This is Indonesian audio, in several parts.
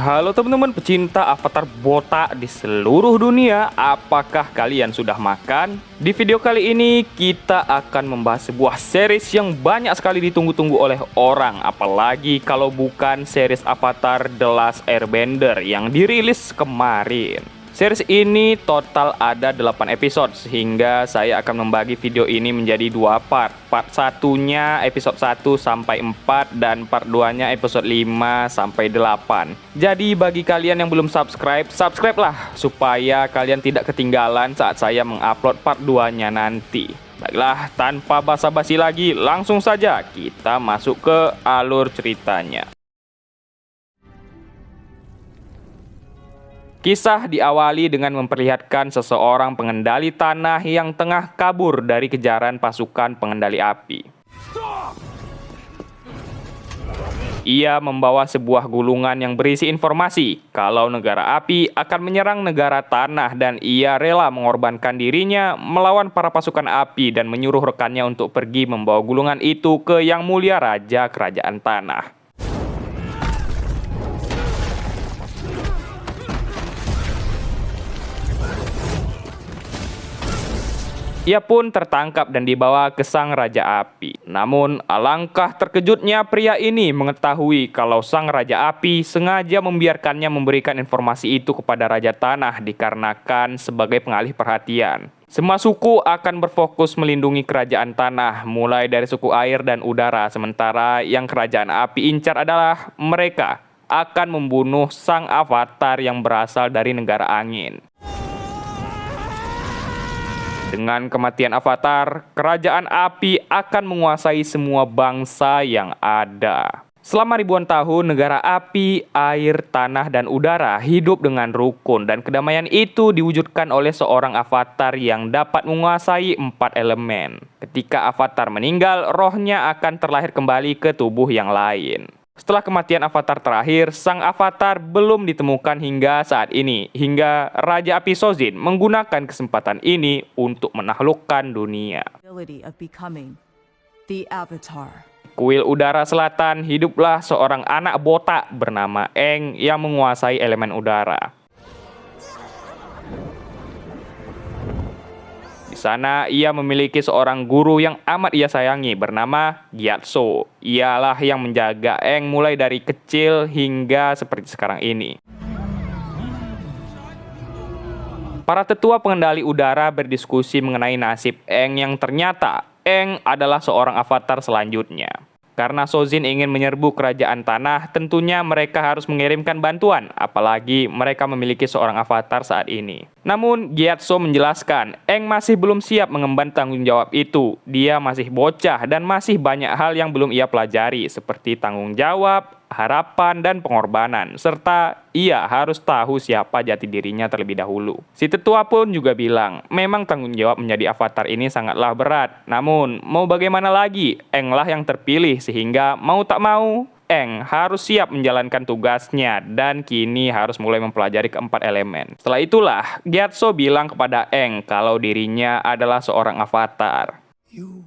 Halo teman-teman pecinta avatar botak di seluruh dunia, apakah kalian sudah makan? Di video kali ini kita akan membahas sebuah series yang banyak sekali ditunggu-tunggu oleh orang, apalagi kalau bukan series Avatar The Last Airbender yang dirilis kemarin. Series ini total ada 8 episode, sehingga saya akan membagi video ini menjadi 2 part. Part satunya episode 1 sampai 4 dan part 2-nya episode 5 sampai 8. Jadi bagi kalian yang belum subscribe, subscribe lah supaya kalian tidak ketinggalan saat saya mengupload part 2-nya nanti. Baiklah, tanpa basa-basi lagi, langsung saja kita masuk ke alur ceritanya. Kisah diawali dengan memperlihatkan seseorang pengendali tanah yang tengah kabur dari kejaran pasukan pengendali api. Ia membawa sebuah gulungan yang berisi informasi kalau negara api akan menyerang negara tanah dan ia rela mengorbankan dirinya melawan para pasukan api dan menyuruh rekannya untuk pergi membawa gulungan itu ke Yang Mulia Raja Kerajaan Tanah. Ia pun tertangkap dan dibawa ke Sang Raja Api. Namun, alangkah terkejutnya pria ini mengetahui kalau Sang Raja Api sengaja membiarkannya memberikan informasi itu kepada Raja Tanah dikarenakan sebagai pengalih perhatian. Semua suku akan berfokus melindungi kerajaan tanah, mulai dari suku air dan udara, sementara yang kerajaan api incar adalah mereka akan membunuh Sang Avatar yang berasal dari negara angin. Dengan kematian Avatar, kerajaan api akan menguasai semua bangsa yang ada. Selama ribuan tahun, negara api, air, tanah, dan udara hidup dengan rukun, dan kedamaian itu diwujudkan oleh seorang Avatar yang dapat menguasai 4 elemen. Ketika Avatar meninggal, rohnya akan terlahir kembali ke tubuh yang lain. Setelah kematian Avatar terakhir, Sang Avatar belum ditemukan hingga saat ini, hingga Raja Api Sozin menggunakan kesempatan ini untuk menaklukkan dunia. Kuil Udara Selatan, hiduplah seorang anak botak bernama Aang yang menguasai elemen udara. Di sana ia memiliki seorang guru yang amat ia sayangi bernama Gyatso. Ialah yang menjaga Aang mulai dari kecil hingga seperti sekarang ini. Para tetua pengendali udara berdiskusi mengenai nasib Aang yang ternyata Aang adalah seorang avatar selanjutnya. Karena Sozin ingin menyerbu kerajaan tanah, tentunya mereka harus mengirimkan bantuan, apalagi mereka memiliki seorang avatar saat ini. Namun, Gyatso menjelaskan, Aang masih belum siap mengemban tanggung jawab itu. Dia masih bocah dan masih banyak hal yang belum ia pelajari, seperti tanggung jawab, harapan, dan pengorbanan, serta ia harus tahu siapa jati dirinya terlebih dahulu. Si tetua pun juga bilang, memang tanggung jawab menjadi avatar ini sangatlah berat. Namun, mau bagaimana lagi, Aang lah yang terpilih, sehingga mau tak mau, Aang harus siap menjalankan tugasnya dan kini harus mulai mempelajari keempat elemen. Setelah itulah, Gyatso bilang kepada Aang kalau dirinya adalah seorang avatar. You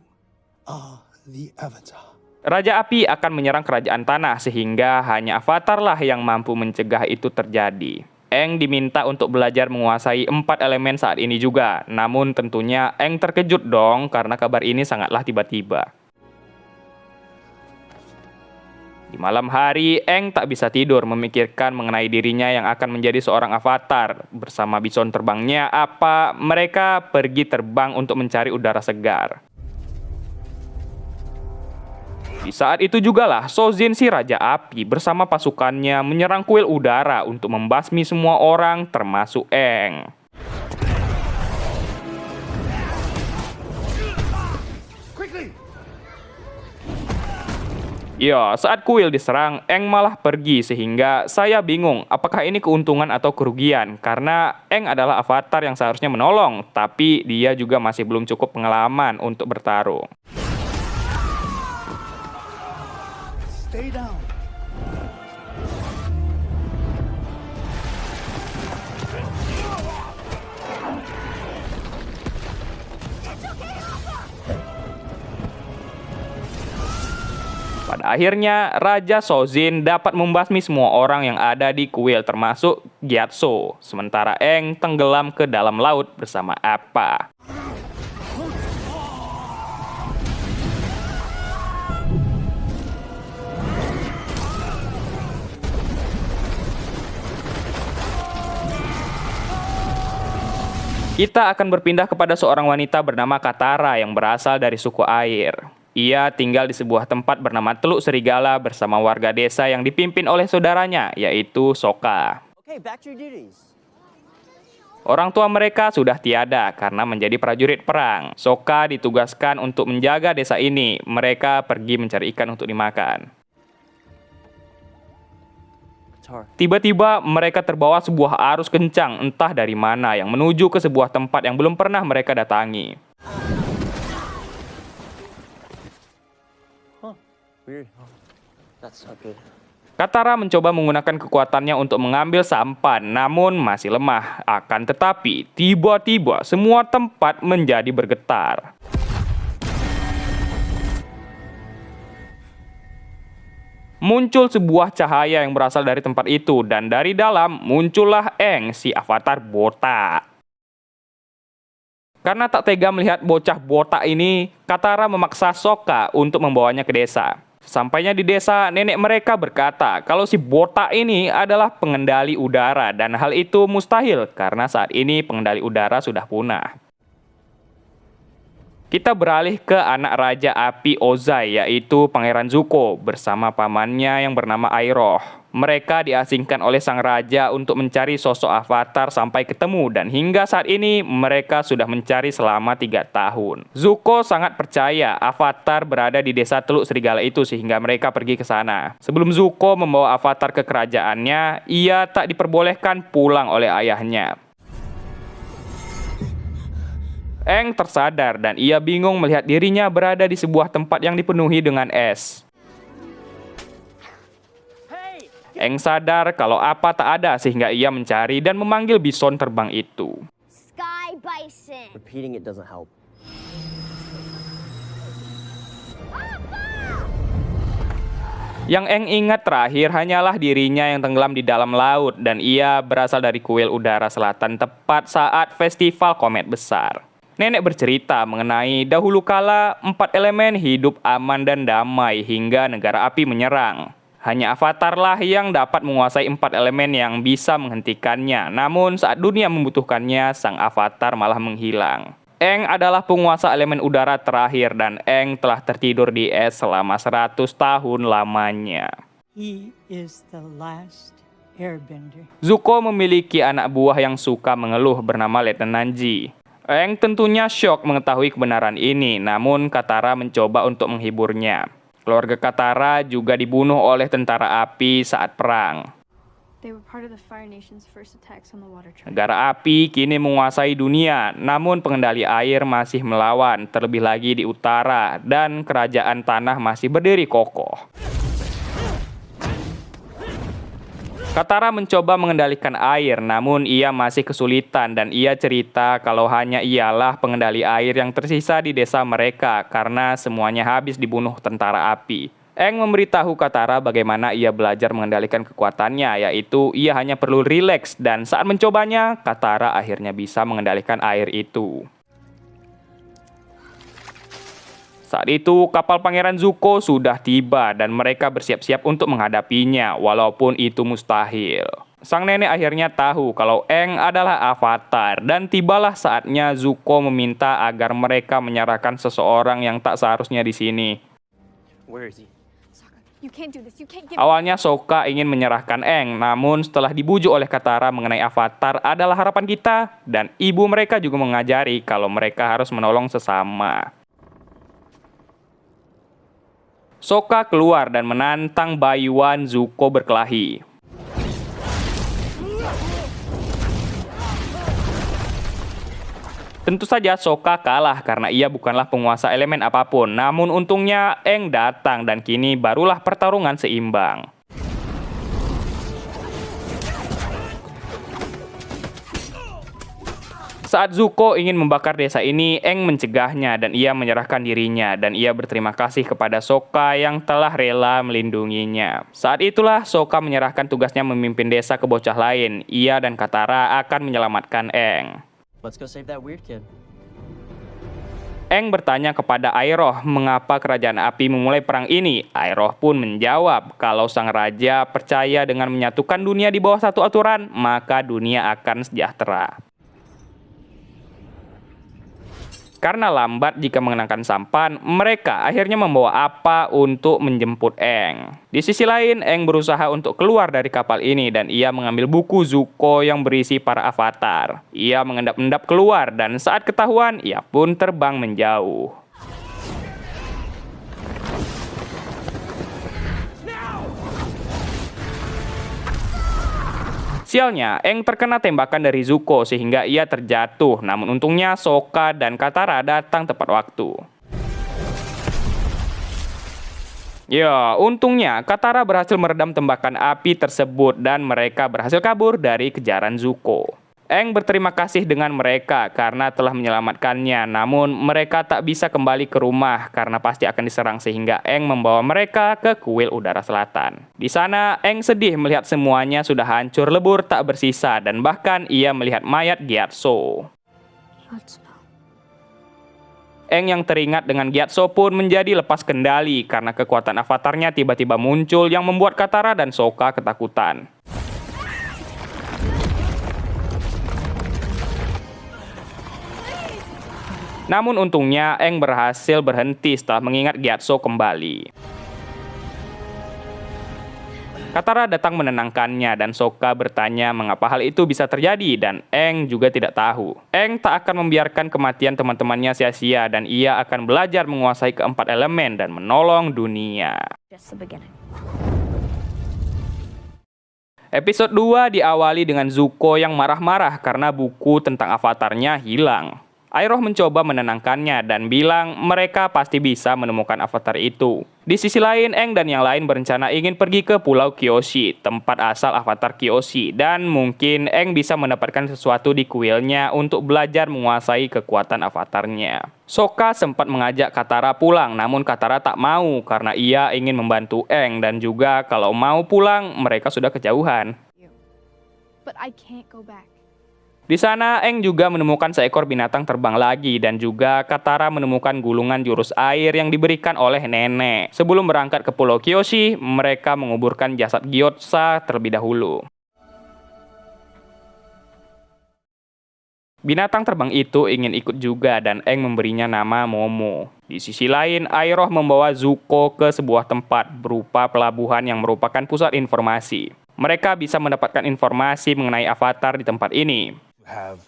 are the avatar. Raja Api akan menyerang kerajaan tanah sehingga hanya Avatar lah yang mampu mencegah itu terjadi. Aang diminta untuk belajar menguasai 4 elemen saat ini juga. Namun tentunya Aang terkejut dong karena kabar ini sangatlah tiba-tiba. Di malam hari, Aang tak bisa tidur memikirkan mengenai dirinya yang akan menjadi seorang avatar. Bersama bison terbangnya, mereka pergi terbang untuk mencari udara segar. Di saat itu jugalah Sozin si Raja Api bersama pasukannya menyerang kuil udara untuk membasmi semua orang termasuk Aang. Ya, saat kuil diserang, Aang malah pergi sehingga saya bingung apakah ini keuntungan atau kerugian karena Aang adalah avatar yang seharusnya menolong, tapi dia juga masih belum cukup pengalaman untuk bertarung. Stay down. Pada akhirnya, Raja Sozin dapat membasmi semua orang yang ada di kuil termasuk Gyatso, sementara Aang tenggelam ke dalam laut bersama Appa. Kita akan berpindah kepada seorang wanita bernama Katara yang berasal dari suku air. Ia tinggal di sebuah tempat bernama Teluk Serigala bersama warga desa yang dipimpin oleh saudaranya, yaitu Sokka. Okay, back to your duties. Orang tua mereka sudah tiada karena menjadi prajurit perang. Sokka ditugaskan untuk menjaga desa ini. Mereka pergi mencari ikan untuk dimakan. Tiba-tiba mereka terbawa sebuah arus kencang entah dari mana yang menuju ke sebuah tempat yang belum pernah mereka datangi. Weird. That's not good. Katara mencoba menggunakan kekuatannya untuk mengambil sampan, namun masih lemah. Akan tetapi, tiba-tiba semua tempat menjadi bergetar. Muncul sebuah cahaya yang berasal dari tempat itu, dan dari dalam muncullah Aang, si avatar botak. Karena tak tega melihat bocah botak ini, Katara memaksa Sokka untuk membawanya ke desa. Sesampainya di desa, nenek mereka berkata kalau si botak ini adalah pengendali udara, dan hal itu mustahil karena saat ini pengendali udara sudah punah. Kita beralih ke anak Raja Api Ozai, yaitu Pangeran Zuko bersama pamannya yang bernama Iroh. Mereka diasingkan oleh sang raja untuk mencari sosok avatar sampai ketemu, dan hingga saat ini mereka sudah mencari selama 3 tahun. Zuko sangat percaya avatar berada di desa Teluk Serigala itu sehingga mereka pergi ke sana. Sebelum Zuko membawa avatar ke kerajaannya, ia tak diperbolehkan pulang oleh ayahnya. Aang tersadar dan ia bingung melihat dirinya berada di sebuah tempat yang dipenuhi dengan es. Aang sadar kalau Appa tak ada sehingga ia mencari dan memanggil bison terbang itu. Sky Bison. Repeating it doesn't help. Yang Aang ingat terakhir hanyalah dirinya yang tenggelam di dalam laut, dan ia berasal dari kuil udara selatan tepat saat festival komet besar. Nenek bercerita mengenai dahulu kala 4 elemen hidup aman dan damai hingga negara api menyerang. Hanya avatarlah yang dapat menguasai 4 elemen yang bisa menghentikannya. Namun saat dunia membutuhkannya, sang avatar malah menghilang. Aang adalah penguasa elemen udara terakhir, dan Aang telah tertidur di es selama 100 tahun lamanya. He is the last airbender. Zuko memiliki anak buah yang suka mengeluh bernama Letnan Nanji. Aang tentunya syok mengetahui kebenaran ini, namun Katara mencoba untuk menghiburnya. Keluarga Katara juga dibunuh oleh tentara api saat perang. They were part of the Fire Nation's first attacks on the water tribe. Negara api kini menguasai dunia, namun pengendali air masih melawan, terlebih lagi di utara, dan kerajaan tanah masih berdiri kokoh. Katara mencoba mengendalikan air, namun ia masih kesulitan, dan ia cerita kalau hanya ialah pengendali air yang tersisa di desa mereka karena semuanya habis dibunuh tentara api. Aang memberitahu Katara bagaimana ia belajar mengendalikan kekuatannya, yaitu ia hanya perlu rileks, dan saat mencobanya, Katara akhirnya bisa mengendalikan air itu. Saat itu, kapal Pangeran Zuko sudah tiba dan mereka bersiap-siap untuk menghadapinya, walaupun itu mustahil. Sang nenek akhirnya tahu kalau Aang adalah avatar, dan tibalah saatnya Zuko meminta agar mereka menyerahkan seseorang yang tak seharusnya di sini. Where is he? Sokka, you can't do this. You can't give. Awalnya Sokka ingin menyerahkan Aang, namun setelah dibujuk oleh Katara mengenai avatar adalah harapan kita, dan ibu mereka juga mengajari kalau mereka harus menolong sesama. Sokka keluar dan menantang Bayuan Zuko berkelahi. Tentu saja Sokka kalah karena ia bukanlah penguasa elemen apapun. Namun untungnya Aang datang dan kini barulah pertarungan seimbang. Saat Zuko ingin membakar desa ini, Aang mencegahnya dan ia menyerahkan dirinya dan ia berterima kasih kepada Sokka yang telah rela melindunginya. Saat itulah Sokka menyerahkan tugasnya memimpin desa ke bocah lain. Ia dan Katara akan menyelamatkan Aang. Let's go save that weird kid. Aang bertanya kepada Iroh mengapa kerajaan api memulai perang ini. Iroh pun menjawab kalau sang raja percaya dengan menyatukan dunia di bawah satu aturan, maka dunia akan sejahtera. Karena lambat jika mengenakan sampan, mereka akhirnya membawa Appa untuk menjemput Aang. Di sisi lain, Aang berusaha untuk keluar dari kapal ini dan ia mengambil buku Zuko yang berisi para avatar. Ia mengendap-endap keluar dan saat ketahuan, ia pun terbang menjauh. Sialnya, Aang terkena tembakan dari Zuko sehingga ia terjatuh, namun untungnya Sokka dan Katara datang tepat waktu. Ya, untungnya Katara berhasil meredam tembakan api tersebut dan mereka berhasil kabur dari kejaran Zuko. Aang berterima kasih dengan mereka karena telah menyelamatkannya, namun mereka tak bisa kembali ke rumah karena pasti akan diserang sehingga Aang membawa mereka ke kuil udara selatan. Di sana, Aang sedih melihat semuanya sudah hancur lebur tak bersisa dan bahkan ia melihat mayat Gyatso. Aang yang teringat dengan Gyatso pun menjadi lepas kendali karena kekuatan avatarnya tiba-tiba muncul yang membuat Katara dan Sokka ketakutan. Namun untungnya Aang berhasil berhenti setelah mengingat Gyatso kembali. Katara datang menenangkannya dan Sokka bertanya mengapa hal itu bisa terjadi dan Aang juga tidak tahu. Aang tak akan membiarkan kematian teman-temannya sia-sia dan ia akan belajar menguasai keempat elemen dan menolong dunia. Just the beginning. Episode 2 diawali dengan Zuko yang marah-marah karena buku tentang avatarnya hilang. Iroh mencoba menenangkannya dan bilang mereka pasti bisa menemukan avatar itu. Di sisi lain, Aang dan yang lain berencana ingin pergi ke Pulau Kyoshi, tempat asal avatar Kyoshi, dan mungkin Aang bisa mendapatkan sesuatu di kuilnya untuk belajar menguasai kekuatan avatarnya. Sokka sempat mengajak Katara pulang, namun Katara tak mau karena ia ingin membantu Aang dan juga kalau mau pulang mereka sudah kejauhan. But I can't go back. Di sana, Aang juga menemukan seekor binatang terbang lagi dan juga Katara menemukan gulungan jurus air yang diberikan oleh nenek. Sebelum berangkat ke Pulau Kyoshi, mereka menguburkan jasad Gyotsa terlebih dahulu. Binatang terbang itu ingin ikut juga dan Aang memberinya nama Momo. Di sisi lain, Iroh membawa Zuko ke sebuah tempat berupa pelabuhan yang merupakan pusat informasi. Mereka bisa mendapatkan informasi mengenai avatar di tempat ini. Have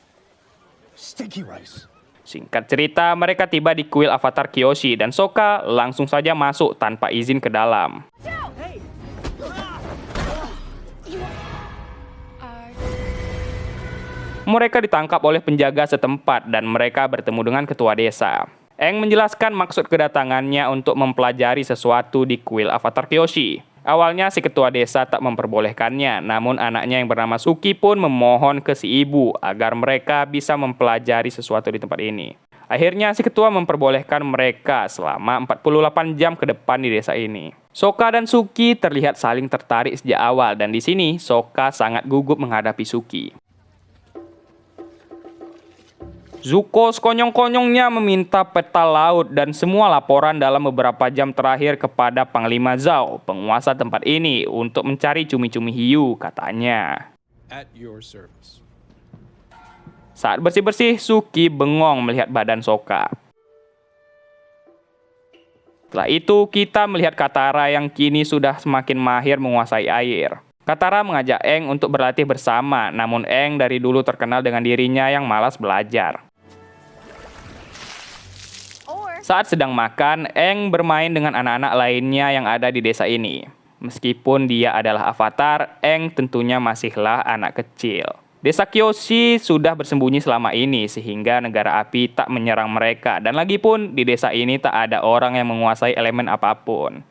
sticky rice. Singkat cerita, mereka tiba di kuil avatar Kyoshi dan Sokka langsung saja masuk tanpa izin ke dalam. Mereka ditangkap oleh penjaga setempat dan mereka bertemu dengan ketua desa. Aang menjelaskan maksud kedatangannya untuk mempelajari sesuatu di kuil avatar Kyoshi. Awalnya si ketua desa tak memperbolehkannya, namun anaknya yang bernama Suki pun memohon ke si ibu agar mereka bisa mempelajari sesuatu di tempat ini. Akhirnya si ketua memperbolehkan mereka selama 48 jam ke depan di desa ini. Sokka dan Suki terlihat saling tertarik sejak awal dan di sini Sokka sangat gugup menghadapi Suki. Zuko sekonyong-konyongnya meminta peta laut dan semua laporan dalam beberapa jam terakhir kepada Panglima Zhao, penguasa tempat ini, untuk mencari cumi-cumi hiu, katanya. At your service. Saat bersih-bersih, Suki bengong melihat badan Sokka. Setelah itu, kita melihat Katara yang kini sudah semakin mahir menguasai air. Katara mengajak Aang untuk berlatih bersama, namun Aang dari dulu terkenal dengan dirinya yang malas belajar. Saat sedang makan, Aang bermain dengan anak-anak lainnya yang ada di desa ini. Meskipun dia adalah avatar, Aang tentunya masihlah anak kecil. Desa Kyoshi sudah bersembunyi selama ini sehingga negara api tak menyerang mereka. Dan lagi pun di desa ini tak ada orang yang menguasai elemen apapun.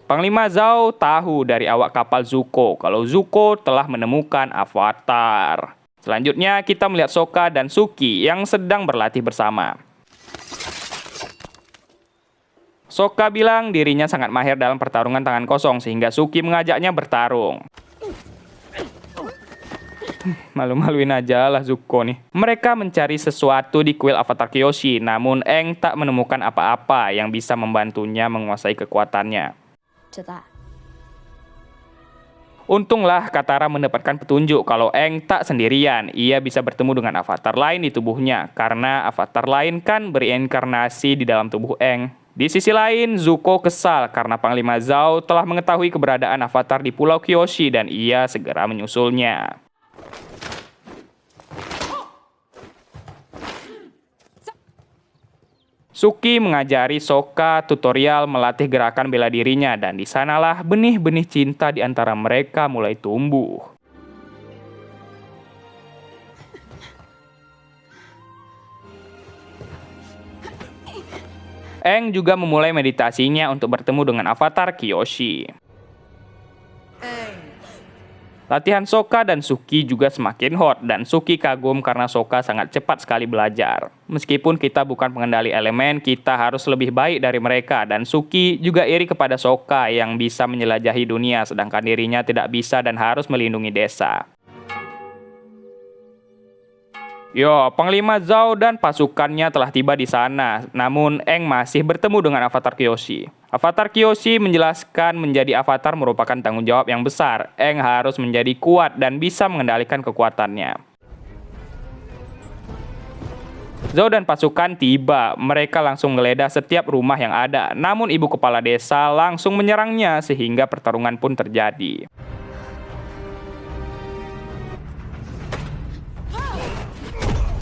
Panglima Zhao tahu dari awak kapal Zuko kalau Zuko telah menemukan avatar. Selanjutnya kita melihat Sokka dan Suki yang sedang berlatih bersama. Sokka bilang dirinya sangat mahir dalam pertarungan tangan kosong sehingga Suki mengajaknya bertarung. Malu-maluin aja lah Zuko nih. Mereka mencari sesuatu di kuil avatar Kyoshi, namun Aang tak menemukan apa-apa yang bisa membantunya menguasai kekuatannya. To that. Untunglah Katara mendapatkan petunjuk kalau Aang tak sendirian. Ia bisa bertemu dengan avatar lain di tubuhnya, karena avatar lain kan bereinkarnasi di dalam tubuh Aang. Di sisi lain, Zuko kesal karena Panglima Zhao telah mengetahui keberadaan avatar di Pulau Kyoshi dan ia segera menyusulnya. Suki mengajari Sokka tutorial melatih gerakan bela dirinya dan di sanalah benih-benih cinta di antara mereka mulai tumbuh. Aang juga memulai meditasinya untuk bertemu dengan avatar Kyoshi. Latihan Sokka dan Suki juga semakin hot dan Suki kagum karena Sokka sangat cepat sekali belajar. Meskipun kita bukan pengendali elemen, kita harus lebih baik dari mereka dan Suki juga iri kepada Sokka yang bisa menjelajahi dunia sedangkan dirinya tidak bisa dan harus melindungi desa. Panglima Zhao dan pasukannya telah tiba di sana, namun Aang masih bertemu dengan avatar Kyoshi. Avatar Kyoshi menjelaskan menjadi avatar merupakan tanggung jawab yang besar. Aang harus menjadi kuat dan bisa mengendalikan kekuatannya. Zhao dan pasukan tiba, mereka langsung menggeledah setiap rumah yang ada. Namun ibu kepala desa langsung menyerangnya sehingga pertarungan pun terjadi.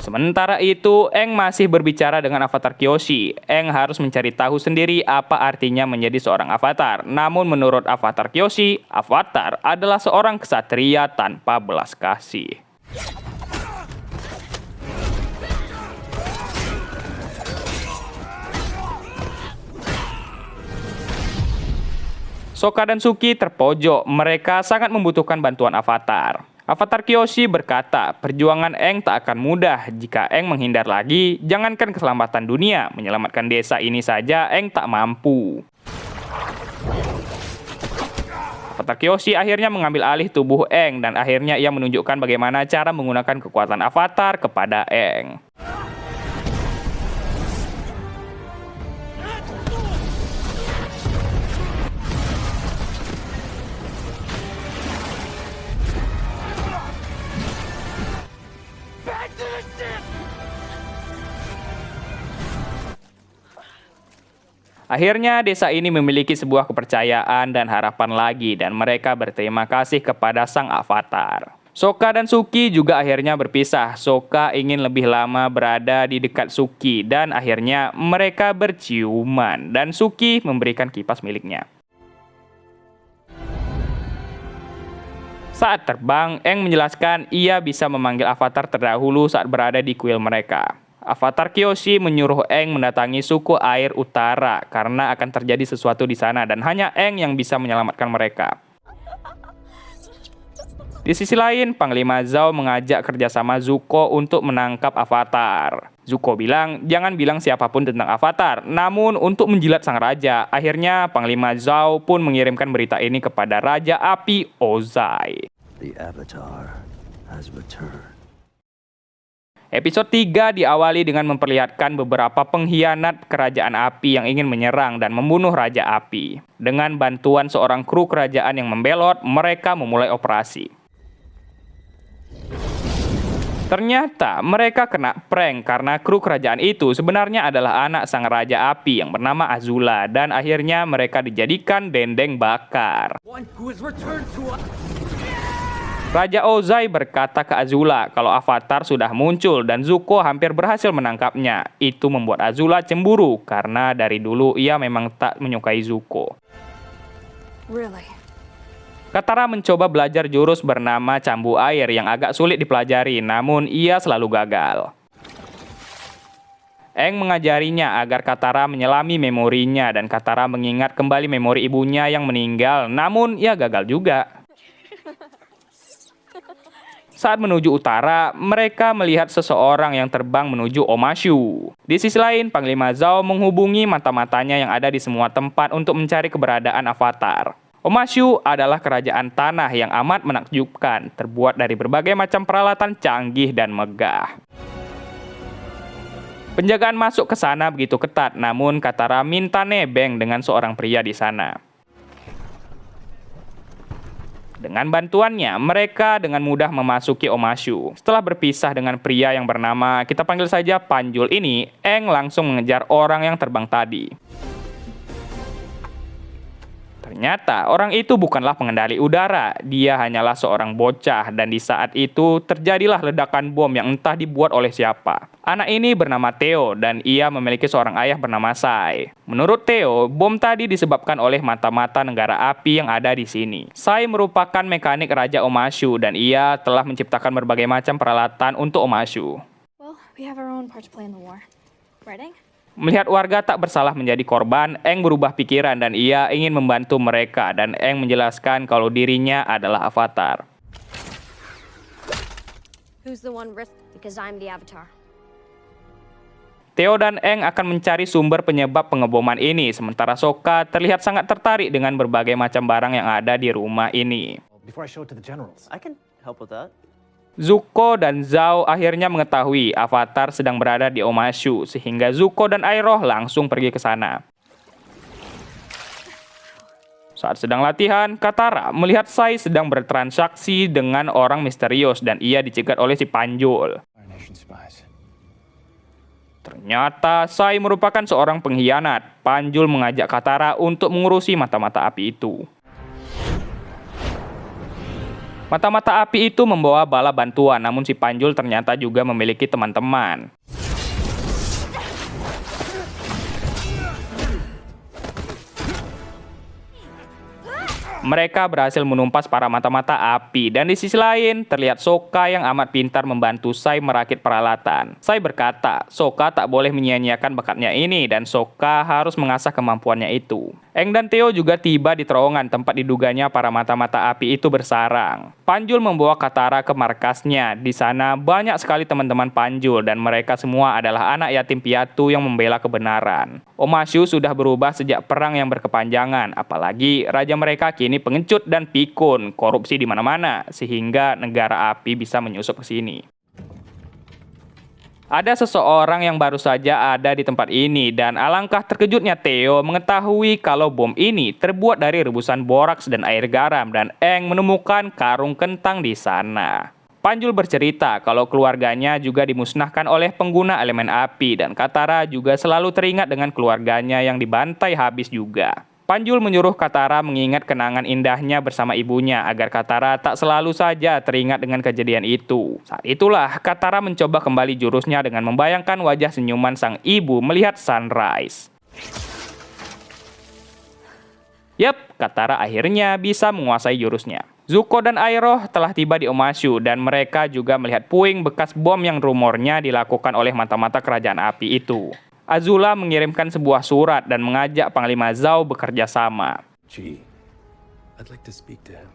Sementara itu, Aang masih berbicara dengan avatar Kyoshi. Aang harus mencari tahu sendiri apa artinya menjadi seorang avatar. Namun menurut avatar Kyoshi, avatar adalah seorang ksatria tanpa belas kasih. Sokka dan Suki terpojok, mereka sangat membutuhkan bantuan avatar. Avatar Kyoshi berkata, perjuangan Aang tak akan mudah. Jika Aang menghindar lagi, jangankan keselamatan dunia, menyelamatkan desa ini saja Aang tak mampu. Avatar Kyoshi akhirnya mengambil alih tubuh Aang dan akhirnya ia menunjukkan bagaimana cara menggunakan kekuatan avatar kepada Aang. Akhirnya desa ini memiliki sebuah kepercayaan dan harapan lagi dan mereka berterima kasih kepada sang avatar. Sokka dan Suki juga akhirnya berpisah. Sokka ingin lebih lama berada di dekat Suki dan akhirnya mereka berciuman dan Suki memberikan kipas miliknya. Saat terbang, Aang menjelaskan ia bisa memanggil avatar terdahulu saat berada di kuil mereka. Avatar Kyoshi menyuruh Aang mendatangi suku air utara karena akan terjadi sesuatu di sana dan hanya Aang yang bisa menyelamatkan mereka. Di sisi lain, Panglima Zhao mengajak kerjasama Zuko untuk menangkap avatar. Zuko bilang, jangan bilang siapapun tentang avatar, namun untuk menjilat sang raja. Akhirnya, Panglima Zhao pun mengirimkan berita ini kepada Raja Api Ozai. The Avatar has returned. Episode 3 diawali dengan memperlihatkan beberapa pengkhianat kerajaan api yang ingin menyerang dan membunuh Raja Api. Dengan bantuan seorang kru kerajaan yang membelot, mereka memulai operasi. Ternyata mereka kena prank karena kru kerajaan itu sebenarnya adalah anak sang Raja Api yang bernama Azula dan akhirnya mereka dijadikan dendeng bakar. Raja Ozai berkata ke Azula kalau avatar sudah muncul dan Zuko hampir berhasil menangkapnya. Itu membuat Azula cemburu karena dari dulu ia memang tak menyukai Zuko. Really? Katara mencoba belajar jurus bernama Cambu Air yang agak sulit dipelajari, namun ia selalu gagal. Aang mengajarinya agar Katara menyelami memorinya dan Katara mengingat kembali memori ibunya yang meninggal, namun ia gagal juga. Saat menuju utara, mereka melihat seseorang yang terbang menuju Omashu. Di sisi lain, Panglima Zhao menghubungi mata-matanya yang ada di semua tempat untuk mencari keberadaan Avatar. Omashu adalah kerajaan tanah yang amat menakjubkan, terbuat dari berbagai macam peralatan canggih dan megah. Penjagaan masuk ke sana begitu ketat, namun Katara minta nebeng dengan seorang pria di sana. Dengan bantuannya, mereka dengan mudah memasuki Omashu. Setelah berpisah dengan pria yang bernama, kita panggil saja Panjul ini, Aang langsung mengejar orang yang terbang tadi. Ternyata orang itu bukanlah pengendali udara, dia hanyalah seorang bocah dan di saat itu terjadilah ledakan bom yang entah dibuat oleh siapa. Anak ini bernama Theo dan ia memiliki seorang ayah bernama Sai. Menurut Theo, bom tadi disebabkan oleh mata-mata negara api yang ada di sini. Sai merupakan mekanik Raja Omashu dan ia telah menciptakan berbagai macam peralatan untuk Omashu. Well, we have our own part to play in the war. Right, Aang? Melihat warga tak bersalah menjadi korban, Aang berubah pikiran dan ia ingin membantu mereka dan Aang menjelaskan kalau dirinya adalah Avatar. Who's the one risk? Because I'm the Avatar. Theo dan Aang akan mencari sumber penyebab pengeboman ini, sementara Sokka terlihat sangat tertarik dengan berbagai macam barang yang ada di rumah ini. Before I show it to the generals. I can help with that. Zuko dan Zhao akhirnya mengetahui Avatar sedang berada di Omashu, sehingga Zuko dan Iroh langsung pergi ke sana. Saat sedang latihan, Katara melihat Sai sedang bertransaksi dengan orang misterius dan ia dicegat oleh si Panjul. Fire Nation spies. Ternyata Sai merupakan seorang pengkhianat. Panjul mengajak Katara untuk mengurusi mata-mata api itu. Mata-mata api itu membawa bala bantuan, namun si Panjul ternyata juga memiliki teman-teman. Mereka berhasil menumpas para mata-mata api, dan di sisi lain terlihat Sokka yang amat pintar membantu Sai merakit peralatan. Sai berkata, Sokka tak boleh menyia-nyiakan bakatnya ini, dan Sokka harus mengasah kemampuannya itu. Aang dan Theo juga tiba di terowongan tempat diduganya para mata-mata api itu bersarang. Panjul membawa Katara ke markasnya. Di sana banyak sekali teman-teman Panjul, dan mereka semua adalah anak yatim piatu yang membela kebenaran. Omashu sudah berubah sejak perang yang berkepanjangan, apalagi raja mereka kini pengecut dan pikun, korupsi di mana-mana, sehingga negara api bisa menyusup ke sini. Ada seseorang yang baru saja ada di tempat ini dan alangkah terkejutnya Theo mengetahui kalau bom ini terbuat dari rebusan boraks dan air garam dan Aang menemukan karung kentang di sana. Panjul bercerita kalau keluarganya juga dimusnahkan oleh pengguna elemen api dan Katara juga selalu teringat dengan keluarganya yang dibantai habis juga. Panjul menyuruh Katara mengingat kenangan indahnya bersama ibunya agar Katara tak selalu saja teringat dengan kejadian itu. Saat itulah Katara mencoba kembali jurusnya dengan membayangkan wajah senyuman sang ibu melihat sunrise. Yap, Katara akhirnya bisa menguasai jurusnya. Zuko dan Iroh telah tiba di Omashu dan mereka juga melihat puing bekas bom yang rumornya dilakukan oleh mata-mata kerajaan api itu. Azula mengirimkan sebuah surat dan mengajak Panglima Zhao bekerja sama. Gee, I'd like to speak to him.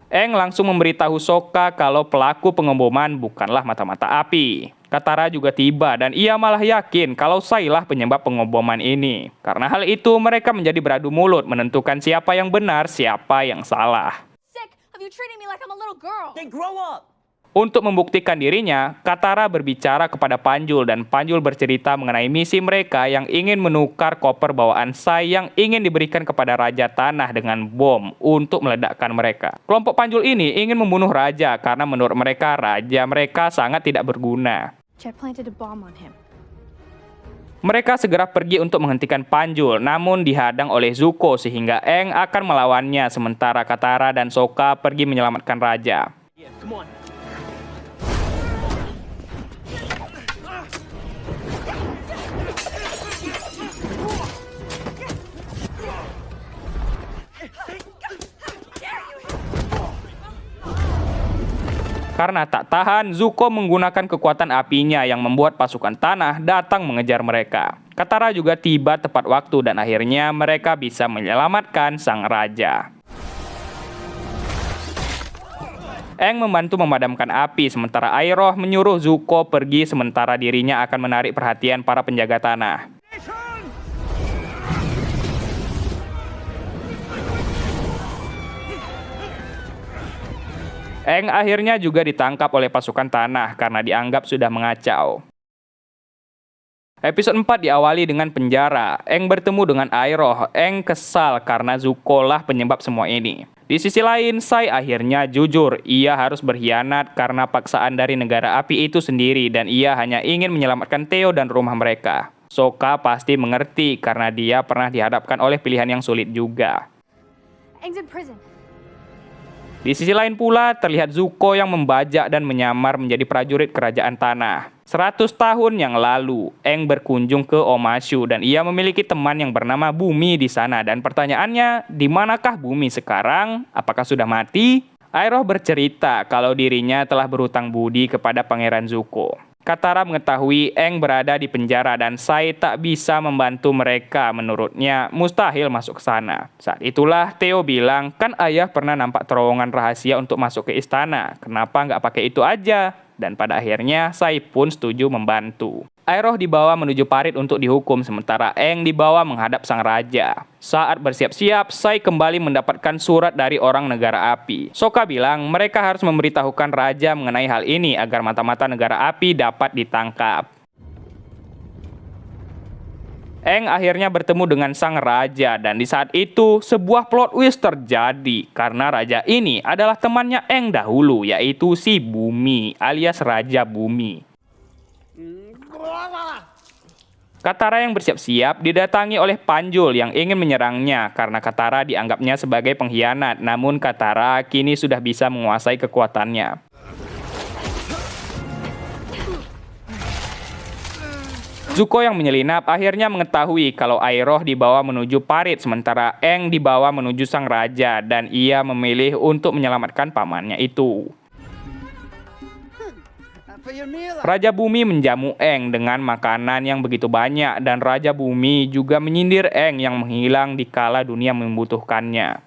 Aang langsung memberitahu Sokka kalau pelaku pengeboman bukanlah mata-mata api. Katara juga tiba dan ia malah yakin kalau Sai lah penyebab pengeboman ini. Karena hal itu mereka menjadi beradu mulut menentukan siapa yang benar, siapa yang salah. Sick of you treating me like I'm a little girl. Then grow up. Untuk membuktikan dirinya, Katara berbicara kepada Panjul dan Panjul bercerita mengenai misi mereka yang ingin menukar koper bawaan Sai yang ingin diberikan kepada Raja Tanah dengan bom untuk meledakkan mereka. Kelompok Panjul ini ingin membunuh Raja karena menurut mereka Raja mereka sangat tidak berguna. Jet planted a bomb on him. Mereka segera pergi untuk menghentikan Panjul, namun dihadang oleh Zuko sehingga Aang akan melawannya sementara Katara dan Sokka pergi menyelamatkan Raja. Yeah, come on. Karena tak tahan, Zuko menggunakan kekuatan apinya yang membuat pasukan tanah datang mengejar mereka. Katara juga tiba tepat waktu dan akhirnya mereka bisa menyelamatkan sang raja. Aang membantu memadamkan api, sementara Iroh menyuruh Zuko pergi sementara dirinya akan menarik perhatian para penjaga tanah. Aang akhirnya juga ditangkap oleh pasukan tanah karena dianggap sudah mengacau. Episode 4 diawali dengan penjara. Aang bertemu dengan Iroh. Aang kesal karena Zuko lah penyebab semua ini. Di sisi lain, Sai akhirnya jujur. Ia harus berkhianat karena paksaan dari negara api itu sendiri dan ia hanya ingin menyelamatkan Theo dan rumah mereka. Sokka pasti mengerti karena dia pernah dihadapkan oleh pilihan yang sulit juga. Aang's in prison. Di sisi lain pula, terlihat Zuko yang membajak dan menyamar menjadi prajurit kerajaan tanah. 100 tahun yang lalu, Aang berkunjung ke Omashu dan ia memiliki teman yang bernama Bumi di sana. Dan pertanyaannya, di manakah Bumi sekarang? Apakah sudah mati? Iroh bercerita kalau dirinya telah berhutang budi kepada Pangeran Zuko. Katara mengetahui Aang berada di penjara dan Sai tak bisa membantu mereka. Menurutnya, mustahil masuk ke sana. Saat itulah Theo bilang, kan ayah pernah nampak terowongan rahasia untuk masuk ke istana. Kenapa nggak pakai itu aja? Dan pada akhirnya, Sai pun setuju membantu. Iroh dibawa menuju parit untuk dihukum, sementara Aang dibawa menghadap sang raja. Saat bersiap-siap, Sai kembali mendapatkan surat dari orang negara api. Sokka bilang mereka harus memberitahukan raja mengenai hal ini agar mata-mata negara api dapat ditangkap. Aang akhirnya bertemu dengan sang raja dan di saat itu sebuah plot twist terjadi karena raja ini adalah temannya Aang dahulu, yaitu si Bumi alias Raja Bumi. Katara yang bersiap-siap didatangi oleh Panjul yang ingin menyerangnya karena Katara dianggapnya sebagai pengkhianat, namun Katara kini sudah bisa menguasai kekuatannya. Zuko yang menyelinap akhirnya mengetahui kalau Iroh dibawa menuju parit sementara Aang dibawa menuju sang raja dan ia memilih untuk menyelamatkan pamannya itu. Raja Bumi menjamu Aang dengan makanan yang begitu banyak dan Raja Bumi juga menyindir Aang yang menghilang di kala dunia membutuhkannya.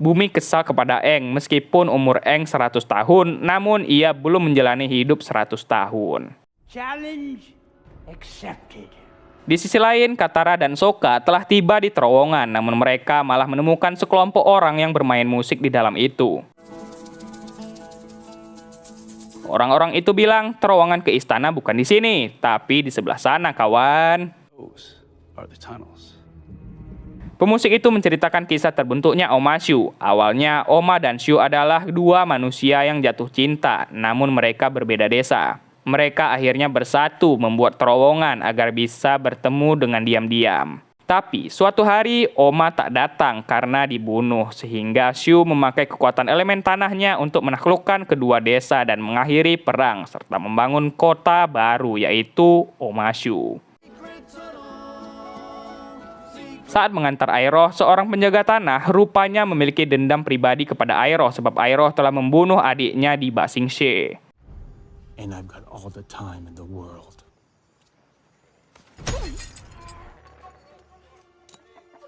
Bumi kesal kepada Aang meskipun umur Aang 100 tahun, namun ia belum menjalani hidup 100 tahun. Challenge accepted. Di sisi lain, Katara dan Sokka telah tiba di terowongan, namun mereka malah menemukan sekelompok orang yang bermain musik di dalam itu. Orang-orang itu bilang terowongan ke istana bukan di sini, tapi di sebelah sana, kawan. Those are the tunnels. Pemusik itu menceritakan kisah terbentuknya Omashu. Awalnya, Oma dan Shu adalah dua manusia yang jatuh cinta, namun mereka berbeda desa. Mereka akhirnya bersatu membuat terowongan agar bisa bertemu dengan diam-diam. Tapi, suatu hari Oma tak datang karena dibunuh, sehingga Shu memakai kekuatan elemen tanahnya untuk menaklukkan kedua desa dan mengakhiri perang, serta membangun kota baru, yaitu Omashu. Saat mengantar Iroh, seorang penjaga tanah rupanya memiliki dendam pribadi kepada Iroh sebab Iroh telah membunuh adiknya di Ba Sing Se. And I've got all the time in the world.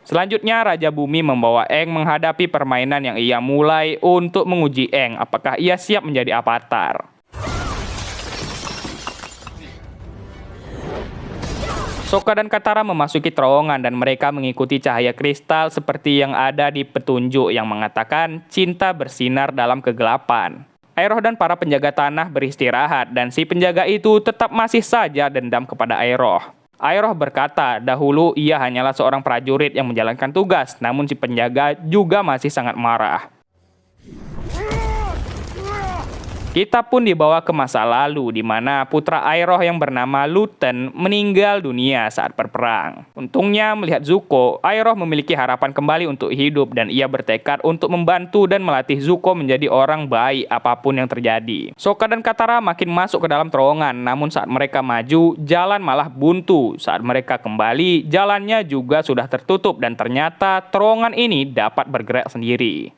Selanjutnya, Raja Bumi membawa Aang menghadapi permainan yang ia mulai untuk menguji Aang apakah ia siap menjadi avatar. Sokka dan Katara memasuki terowongan dan mereka mengikuti cahaya kristal seperti yang ada di petunjuk yang mengatakan cinta bersinar dalam kegelapan. Iroh dan para penjaga tanah beristirahat dan si penjaga itu tetap masih saja dendam kepada Iroh. Iroh berkata dahulu ia hanyalah seorang prajurit yang menjalankan tugas, namun si penjaga juga masih sangat marah. Kita pun dibawa ke masa lalu di mana putra Iroh yang bernama Luten meninggal dunia saat berperang. Untungnya melihat Zuko, Iroh memiliki harapan kembali untuk hidup dan ia bertekad untuk membantu dan melatih Zuko menjadi orang baik apapun yang terjadi. Sokka dan Katara makin masuk ke dalam terowongan, namun saat mereka maju, jalan malah buntu. Saat mereka kembali, jalannya juga sudah tertutup dan ternyata terowongan ini dapat bergerak sendiri.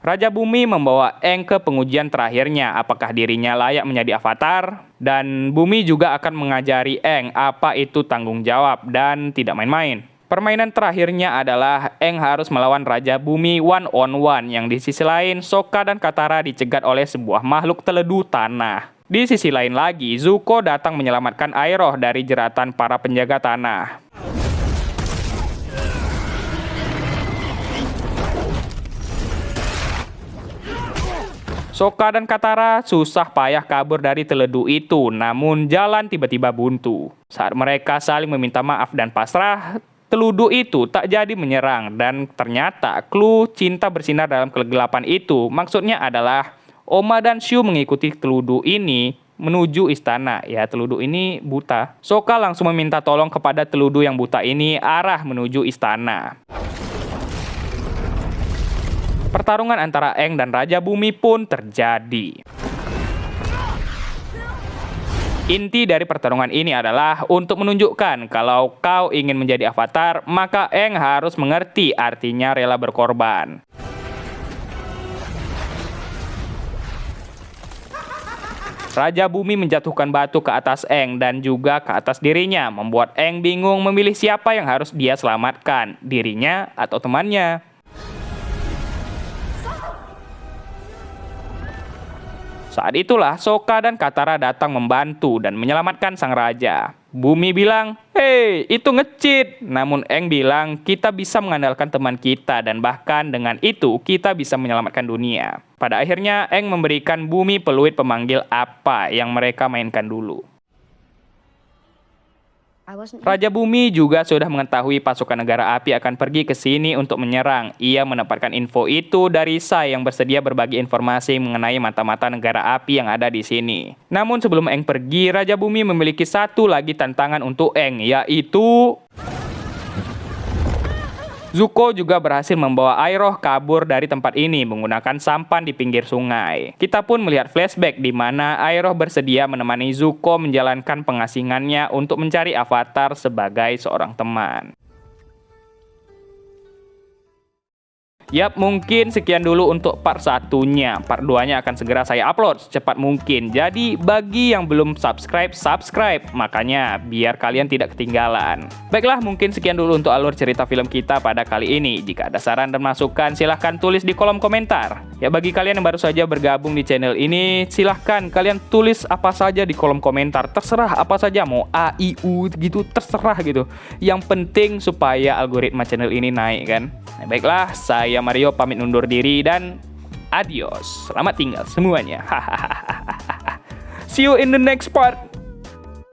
Raja Bumi membawa Aang ke pengujian terakhirnya, apakah dirinya layak menjadi avatar, dan Bumi juga akan mengajari Aang apa itu tanggung jawab dan tidak main-main. Permainan terakhirnya adalah Aang harus melawan Raja Bumi one on one, yang di sisi lain Sokka dan Katara dicegat oleh sebuah makhluk teledu tanah. Di sisi lain lagi, Zuko datang menyelamatkan Iroh dari jeratan para penjaga tanah. Sokka dan Katara susah payah kabur dari teledu itu, namun jalan tiba-tiba buntu. Saat mereka saling meminta maaf dan pasrah, teludu itu tak jadi menyerang, dan ternyata clue cinta bersinar dalam kegelapan itu maksudnya adalah Oma dan Shu mengikuti teludu ini menuju istana. Ya, teludu ini buta. Sokka langsung meminta tolong kepada teludu yang buta ini arah menuju istana. Pertarungan antara Aang dan Raja Bumi pun terjadi. Inti dari pertarungan ini adalah untuk menunjukkan kalau kau ingin menjadi avatar, maka Aang harus mengerti artinya rela berkorban. Raja Bumi menjatuhkan batu ke atas Aang dan juga ke atas dirinya, membuat Aang bingung memilih siapa yang harus dia selamatkan, dirinya atau temannya. Saat itulah Sokka dan Katara datang membantu dan menyelamatkan sang raja. Bumi bilang, "Hei, itu nge-cheat." Namun Aang bilang, "Kita bisa mengandalkan teman kita dan bahkan dengan itu kita bisa menyelamatkan dunia." Pada akhirnya Aang memberikan Bumi peluit pemanggil apa yang mereka mainkan dulu. I wasn't. Raja Bumi juga sudah mengetahui pasukan negara api akan pergi ke sini untuk menyerang. Ia mendapatkan info itu dari Sai yang bersedia berbagi informasi mengenai mata-mata negara api yang ada di sini. Namun sebelum Aang pergi, Raja Bumi memiliki satu lagi tantangan untuk Aang, yaitu Zuko juga berhasil membawa Iroh kabur dari tempat ini menggunakan sampan di pinggir sungai. Kita pun melihat flashback di mana Iroh bersedia menemani Zuko menjalankan pengasingannya untuk mencari avatar sebagai seorang teman. Yap, mungkin sekian dulu untuk part 1-nya. Part 2-nya akan segera saya upload secepat mungkin. Jadi bagi yang belum subscribe, makanya biar kalian tidak ketinggalan. Baiklah, mungkin sekian dulu untuk alur cerita film kita pada kali ini. Jika ada saran dan masukan, silahkan tulis di kolom komentar. Ya, bagi kalian yang baru saja bergabung di channel ini, silahkan kalian tulis apa saja di kolom komentar. Terserah apa saja, mau A, I, U gitu, terserah gitu. Yang penting supaya algoritma channel ini naik kan. Nah, baiklah, saya Mario pamit undur diri dan adios. Selamat tinggal semuanya. See you in the next part.